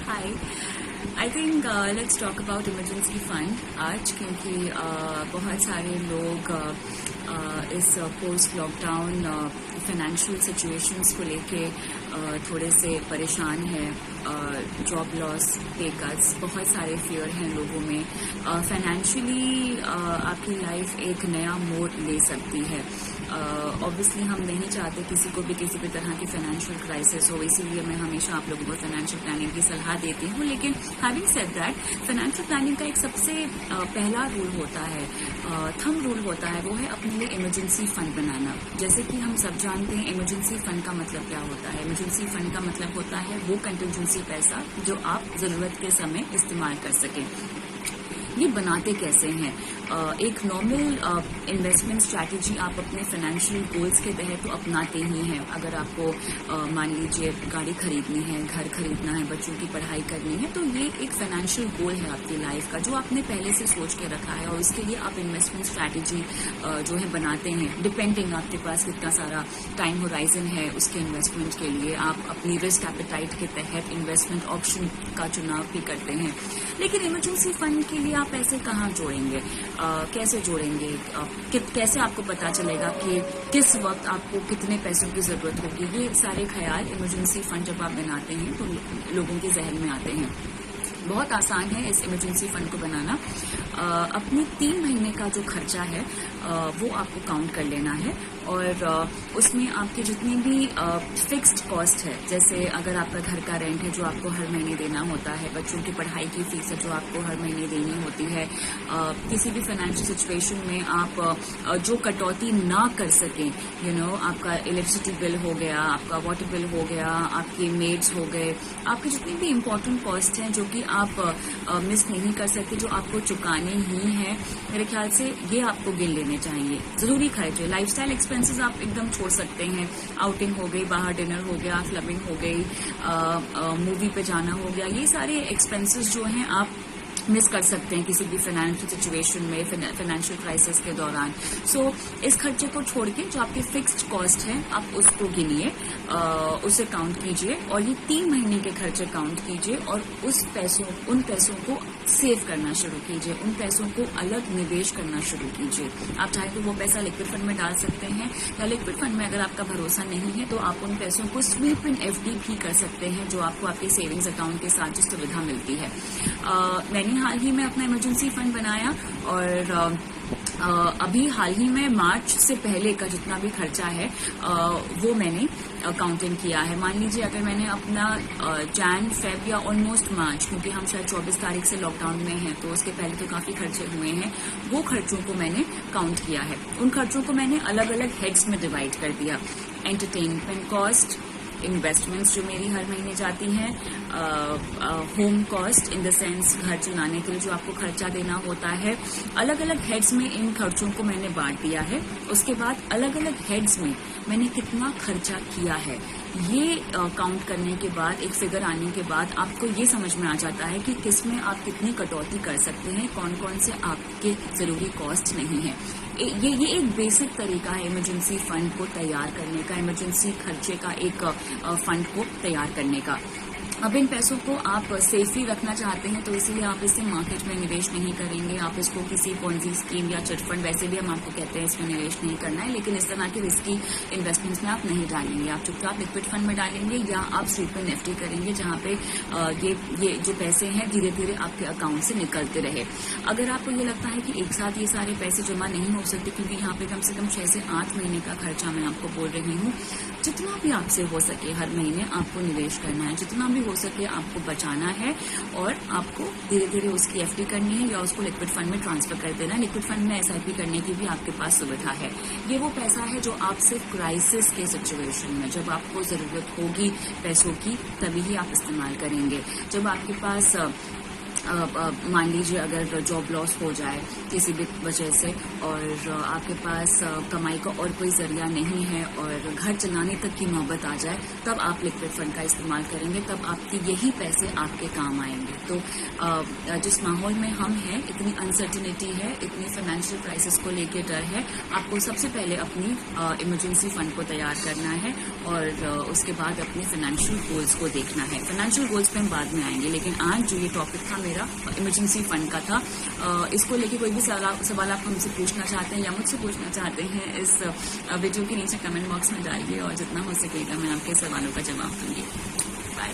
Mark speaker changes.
Speaker 1: Hi. I think let's talk about emergency fund आज, क्योंकि बहुत सारे लोग इस पोस्ट लॉकडाउन फाइनेंशियल सिचुएशंस को लेके थोड़े से परेशान हैं। जॉब लॉस, पे कट्स, बहुत सारे फियर हैं लोगों में। फाइनेंशियली आपकी लाइफ एक नया मोड़ ले सकती है। ऑब्वियसली हम नहीं चाहते किसी को भी किसी भी तरह की फाइनेंशियल क्राइसिस हो, इसीलिए मैं हमेशा आप लोगों को फाइनेंशियल प्लानिंग की सलाह देती हूँ। लेकिन having said that, financial planning का एक सबसे पहला रूल होता है, थंब रूल होता है, वो है अपने लिए इमरजेंसी फंड बनाना। जैसे कि हम सब जानते हैं इमरजेंसी फंड का मतलब क्या होता है। इमरजेंसी फंड का मतलब होता है वो कंटिजेंसी पैसा जो आप जरूरत के समय इस्तेमाल कर सकें। ये बनाते कैसे हैं? एक नॉर्मल इन्वेस्टमेंट स्ट्रैटेजी आप अपने फाइनेंशियल गोल्स के तहत तो अपनाते ही हैं। अगर आपको मान लीजिए गाड़ी खरीदनी है, घर खरीदना है, बच्चों की पढ़ाई करनी है, तो ये एक फाइनेंशियल गोल है आपकी लाइफ का जो आपने पहले से सोच के रखा है, और इसके लिए आप इन्वेस्टमेंट स्ट्रैटेजी जो है बनाते हैं। डिपेंडिंग आपके पास कितना सारा टाइम होराइजन है उसके इन्वेस्टमेंट के लिए, आप अपनी रिस्क एपेटाइट के तहत इन्वेस्टमेंट ऑप्शन का चुनाव भी करते हैं। लेकिन इमरजेंसी फंड के लिए आप पैसे कहाँ जोड़ेंगे, कैसे जोड़ेंगे, कैसे आपको पता चलेगा कि किस वक्त आपको कितने पैसों की जरूरत होगी? ये सारे ख्याल इमरजेंसी फंड जब आप बनाते हैं तो लोगों के जहन में आते हैं। बहुत आसान है इस इमरजेंसी फंड को बनाना। अपनी 3 महीने का जो खर्चा है वो आपको काउंट कर लेना है, और उसमें आपके जितनी भी फिक्स्ड कॉस्ट है, जैसे अगर आपका घर का रेंट है जो आपको हर महीने देना होता है, बच्चों की पढ़ाई की फीस है जो आपको हर महीने देनी होती है, किसी भी फाइनेंशियल सिचुएशन में आप जो कटौती ना कर सकें, आपका इलेक्ट्रिसिटी बिल हो गया, आपका वाटर बिल हो गया, आपके मेड्स हो गए, आपके जितनी भी इम्पोर्टेंट कॉस्ट हैं जो कि आप मिस नहीं कर सकते, जो आपको चुकाने ही हैं, मेरे ख्याल से ये आपको गिन लेने चाहिए। जरूरी खर्चे, लाइफस्टाइल एक्सपेंसेस आप एकदम छोड़ सकते हैं। आउटिंग हो गई, बाहर डिनर हो गया, क्लबिंग हो गई, मूवी पे जाना हो गया, ये सारे एक्सपेंसेस जो हैं आप मिस कर सकते हैं किसी भी फाइनेंशियल सिचुएशन में, फाइनेंशियल क्राइसिस के दौरान। सो इस खर्चे को छोड़ के जो आपकी फिक्स्ड कॉस्ट है आप उसको गिनिए, उसे काउंट कीजिए, और ये 3 महीने के खर्चे काउंट कीजिए, और उन पैसों को सेव करना शुरू कीजिए, उन पैसों को अलग निवेश करना शुरू कीजिए। आप चाहे तो वो पैसा लिक्विड फंड में डाल सकते हैं, या लिक्विड फंड में अगर आपका भरोसा नहीं है तो आप उन पैसों को स्वीप इन एफडी भी कर सकते हैं, जो आपको आपके सेविंग्स अकाउंट के साथ जो सुविधा मिलती है। मैंने हाल ही में अपना इमरजेंसी फंड बनाया, और अभी हाल ही में मार्च से पहले का जितना भी खर्चा है वो मैंने काउंटिंग किया है। मान लीजिए अगर मैंने अपना जैन, फेब या ऑलमोस्ट मार्च, क्योंकि हम शायद 24 तारीख से लॉकडाउन में हैं तो उसके पहले तो काफी खर्चे हुए हैं, वो खर्चों को मैंने काउंट किया है। उन खर्चों को मैंने अलग अलग हेड्स में डिवाइड कर दिया। एंटरटेनमेंट कॉस्ट, इन्वेस्टमेंट्स जो मेरी हर महीने जाती हैं, home cost in the sense घर चलाने के लिए जो आपको खर्चा देना होता है, अलग अलग हेड्स में इन खर्चों को मैंने बांट दिया है। उसके बाद अलग अलग हेड्स में मैंने कितना खर्चा किया है, ये काउंट करने के बाद, एक फिगर आने के बाद आपको ये समझ में आ जाता है कि किसमें आप कितनी कटौती कर सकते हैं, कौन कौन से आपके जरूरी कॉस्ट नहीं है। ये एक बेसिक तरीका है इमरजेंसी फंड को तैयार करने का, इमरजेंसी खर्चे का एक फंड को तैयार करने का। अब इन पैसों को आप सेफली रखना चाहते हैं तो इसीलिए आप इसे मार्केट में निवेश नहीं करेंगे, आप इसको किसी पॉन्जी स्कीम या चिट फंड, वैसे भी हम आपको कहते हैं इसमें निवेश नहीं करना है, लेकिन इस तरह की रिस्की इन्वेस्टमेंट्स में आप नहीं डालेंगे। आप चुपचाप लिक्विड फंड में डालेंगे, या आप स्वीप इन एफडी करेंगे, जहां पे ये जो पैसे हैं धीरे धीरे आपके अकाउंट से निकलते रहे। अगर आपको ये लगता है कि एक साथ ये सारे पैसे जमा नहीं हो सकते, क्योंकि यहाँ पे कम से कम 6 से 8 महीने का खर्चा मैं आपको बोल रही हूँ, जितना भी आपसे हो सके हर महीने आपको निवेश करना है, जितना भी हो सके आपको बचाना है, और आपको धीरे धीरे उसकी एफडी करनी है या उसको लिक्विड फंड में ट्रांसफर कर देना है। लिक्विड फंड में एसआईपी करने की भी आपके पास सुविधा है। ये वो पैसा है जो आप सिर्फ क्राइसिस के सिचुएशन में, जब आपको जरूरत होगी पैसों की, तभी ही आप इस्तेमाल करेंगे। जब आपके पास मान लीजिए अगर जॉब लॉस हो जाए किसी भी वजह से और आपके पास कमाई का और कोई जरिया नहीं है और घर चलाने तक की नौबत आ जाए, तब आप लिक्विड फंड का इस्तेमाल करेंगे, तब आपके यही पैसे आपके काम आएंगे। तो जिस माहौल में हम हैं, इतनी अनसर्टिनिटी है, इतनी फाइनेंशियल क्राइसिस को लेकर डर है, आपको सबसे पहले अपनी इमरजेंसी फंड को तैयार करना है और उसके बाद अपने फाइनेंशियल गोल्स को देखना है। फाइनेंशियल गोल्स पे हम बाद में आएंगे, लेकिन आज जो ये टॉपिक था मेरा इमरजेंसी फंड का था, इसको लेके कोई भी सवाल आप हमसे पूछना चाहते हैं या मुझसे पूछना चाहते हैं, इस वीडियो के नीचे कमेंट बॉक्स में डालिए और जितना हो सकेगा मैं आपके सवालों का जवाब दूंगी। बाय।